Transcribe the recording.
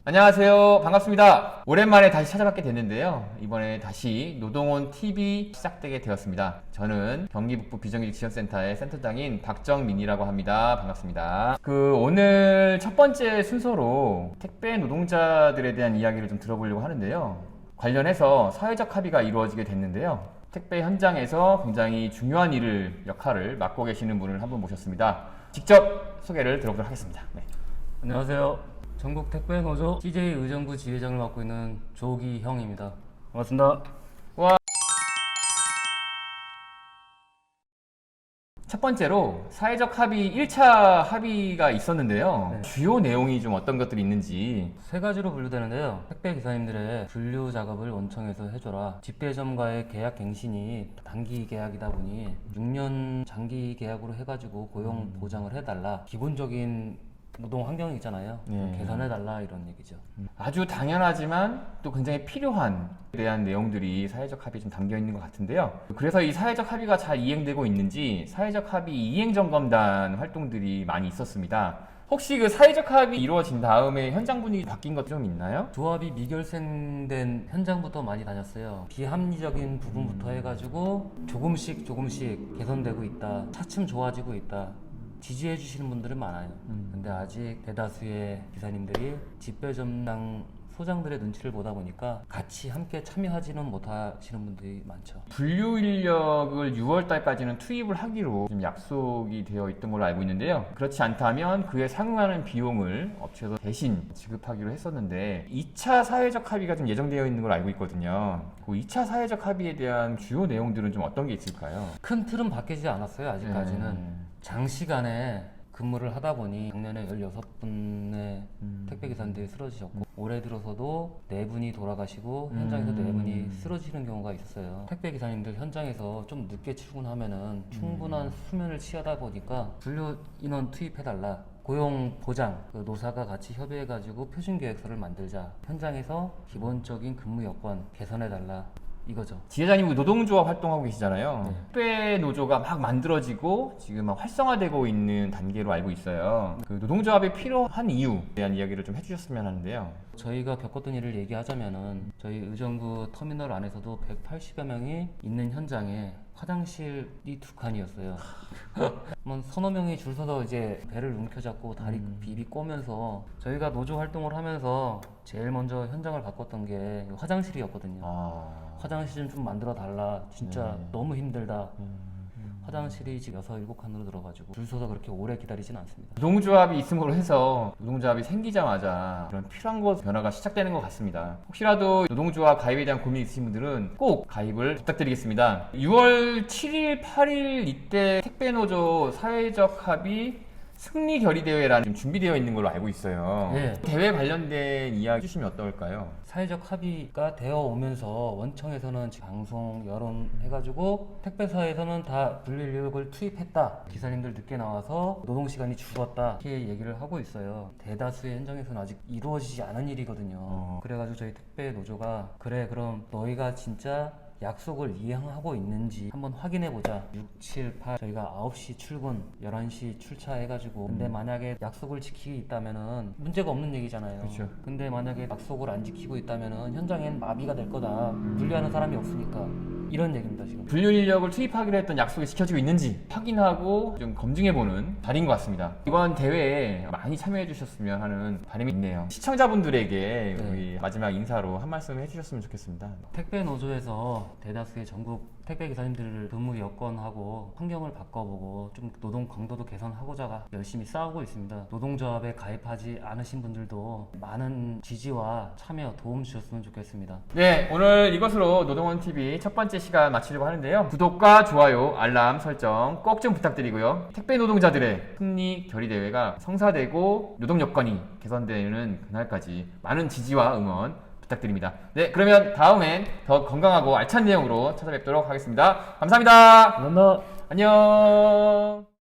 안녕하세요. 반갑습니다. 오랜만에 다시 찾아뵙게 됐는데요. 이번에 다시 노동원 TV 시작되게 되었습니다. 저는 경기북부 비정규직지원센터의 센터장인 박정민이라고 합니다. 반갑습니다. 오늘 첫 번째 순서로 택배 노동자들에 대한 이야기를 좀 들어보려고 하는데요. 관련해서 사회적 합의가 이루어지게 됐는데요. 택배 현장에서 굉장히 중요한 역할을 맡고 계시는 분을 한 분 모셨습니다. 직접 소개를 들어보도록 하겠습니다. 네. 안녕하세요. 전국 택배노조 CJ 의정부 지회장을 맡고 있는 조기형입니다. 반갑습니다. 첫 번째로 사회적 합의 1차 합의가 있었는데요. 네. 주요 내용이 좀 어떤 것들이 있는지. 세 가지로 분류되는데요. 택배 기사님들의 분류 작업을 원청에서 해줘라. 집배점과의 계약 갱신이 단기 계약이다 보니 6년 장기 계약으로 해가지고 고용 보장을 해달라. 기본적인 노동 환경이 있잖아요. 네. 개선해달라 이런 얘기죠. 아주 당연하지만 또 굉장히 필요한 대한 내용들이 사회적 합의에 좀 담겨 있는 것 같은데요. 그래서 이 사회적 합의가 잘 이행되고 있는지 사회적 합의 이행점검단 활동들이 많이 있었습니다. 혹시 그 사회적 합의 이루어진 다음에 현장 분위기 바뀐 것 좀 있나요? 조합이 미결생된 현장부터 많이 다녔어요. 비합리적인 부분부터 해가지고 조금씩 개선되고 있다. 차츰 좋아지고 있다. 지지해 주시는 분들은 많아요. 근데 아직 대다수의 기사님들이 집배점당 소장들의 눈치를 보다 보니까 같이 함께 참여하지는 못하시는 분들이 많죠. 분류 인력을 6월 달까지는 투입을 하기로 지금 약속이 되어 있던 걸로 알고 있는데요. 그렇지 않다면 그에 상응하는 비용을 업체에서 대신 지급하기로 했었는데 2차 사회적 합의가 좀 예정되어 있는 걸로 알고 있거든요. 그 2차 사회적 합의에 대한 주요 내용들은 좀 어떤 게 있을까요? 큰 틀은 바뀌지 않았어요. 아직까지는. 네. 장시간에 근무를 하다 보니 작년에 16분의 택배기사님들이 쓰러지셨고 올해 들어서도 4분이 돌아가시고 현장에서 4분이 쓰러지는 경우가 있었어요. 택배기사님들 현장에서 좀 늦게 출근하면은 충분한 수면을 취하다 보니까 분류 인원 투입해달라. 고용 보장, 노사가 같이 협의해가지고 표준계획서를 만들자. 현장에서 기본적인 근무 여건 개선해달라. 이거죠. 지회장님 노동조합 활동하고 계시잖아요. 네. 택배 노조가 막 만들어지고 지금 막 활성화되고 있는 단계로 알고 있어요. 그 노동조합이 필요한 이유에 대한 이야기를 좀 해주셨으면 하는데요. 저희가 겪었던 일을 얘기하자면은 저희 의정부 터미널 안에서도 180여 명이 있는 현장에 화장실이 2칸이었어요. 한번 서너 명이 줄 서서 이제 배를 움켜잡고 다리 비비 꼬면서 저희가 노조 활동을 하면서 제일 먼저 현장을 바꿨던 게 화장실이었거든요. 화장실 좀 만들어 달라. 진짜 너무 힘들다. 화장실이 지금 6, 7칸으로 들어가지고 줄 서서 그렇게 오래 기다리진 않습니다. 노동조합이 있음으로 해서 노동조합이 생기자마자 그런 필요한 것 변화가 시작되는 것 같습니다. 혹시라도 노동조합 가입에 대한 고민이 있으신 분들은 꼭 가입을 부탁드리겠습니다. 6월 7일, 8일 이때 택배노조 사회적 합의 승리 결의대회라는 지금 준비되어 있는 걸로 알고 있어요. 네. 대회 관련된 이야기 해주시면 어떨까요? 사회적 합의가 되어 오면서 원청에서는 방송, 여론 해가지고 택배사에서는 다 분리인력을 투입했다. 기사님들 늦게 나와서 노동시간이 줄었다. 이렇게 얘기를 하고 있어요. 대다수의 현장에서는 아직 이루어지지 않은 일이거든요. 그래가지고 저희 택배 노조가 그래 그럼 너희가 진짜 약속을 이행하고 있는지 한번 확인해보자. 6, 7, 8 저희가 9시 출근 11시 출차해가지고 근데 만약에 약속을 지키고 있다면은 문제가 없는 얘기잖아요. 그렇죠. 근데 만약에 약속을 안 지키고 있다면은 현장엔 마비가 될 거다. 분리하는 사람이 없으니까 이런 얘기입니다 지금. 분류 인력을 투입하기로 했던 약속이 지켜지고 있는지 확인하고 좀 검증해보는 자리인 것 같습니다. 이번 대회에 많이 참여해 주셨으면 하는 바람이 있네요. 시청자분들에게 우리 마지막 인사로 한 말씀 해주셨으면 좋겠습니다. 택배 노조에서 대다수의 전국 택배 기사님들 근무 여건하고 환경을 바꿔보고 좀 노동 강도도 개선하고자 열심히 싸우고 있습니다. 노동조합에 가입하지 않으신 분들도 많은 지지와 참여 도움 주셨으면 좋겠습니다. 네, 오늘 이것으로 노동원TV 첫 번째 시간 마치려고 하는데요. 구독과 좋아요, 알람 설정 꼭 좀 부탁드리고요. 택배 노동자들의 승리 결의대회가 성사되고 노동 여건이 개선되는 그날까지 많은 지지와 응원 부탁드립니다. 네, 그러면 다음엔 더 건강하고 알찬 내용으로 찾아뵙도록 하겠습니다. 감사합니다. 감사합니다. 안녕.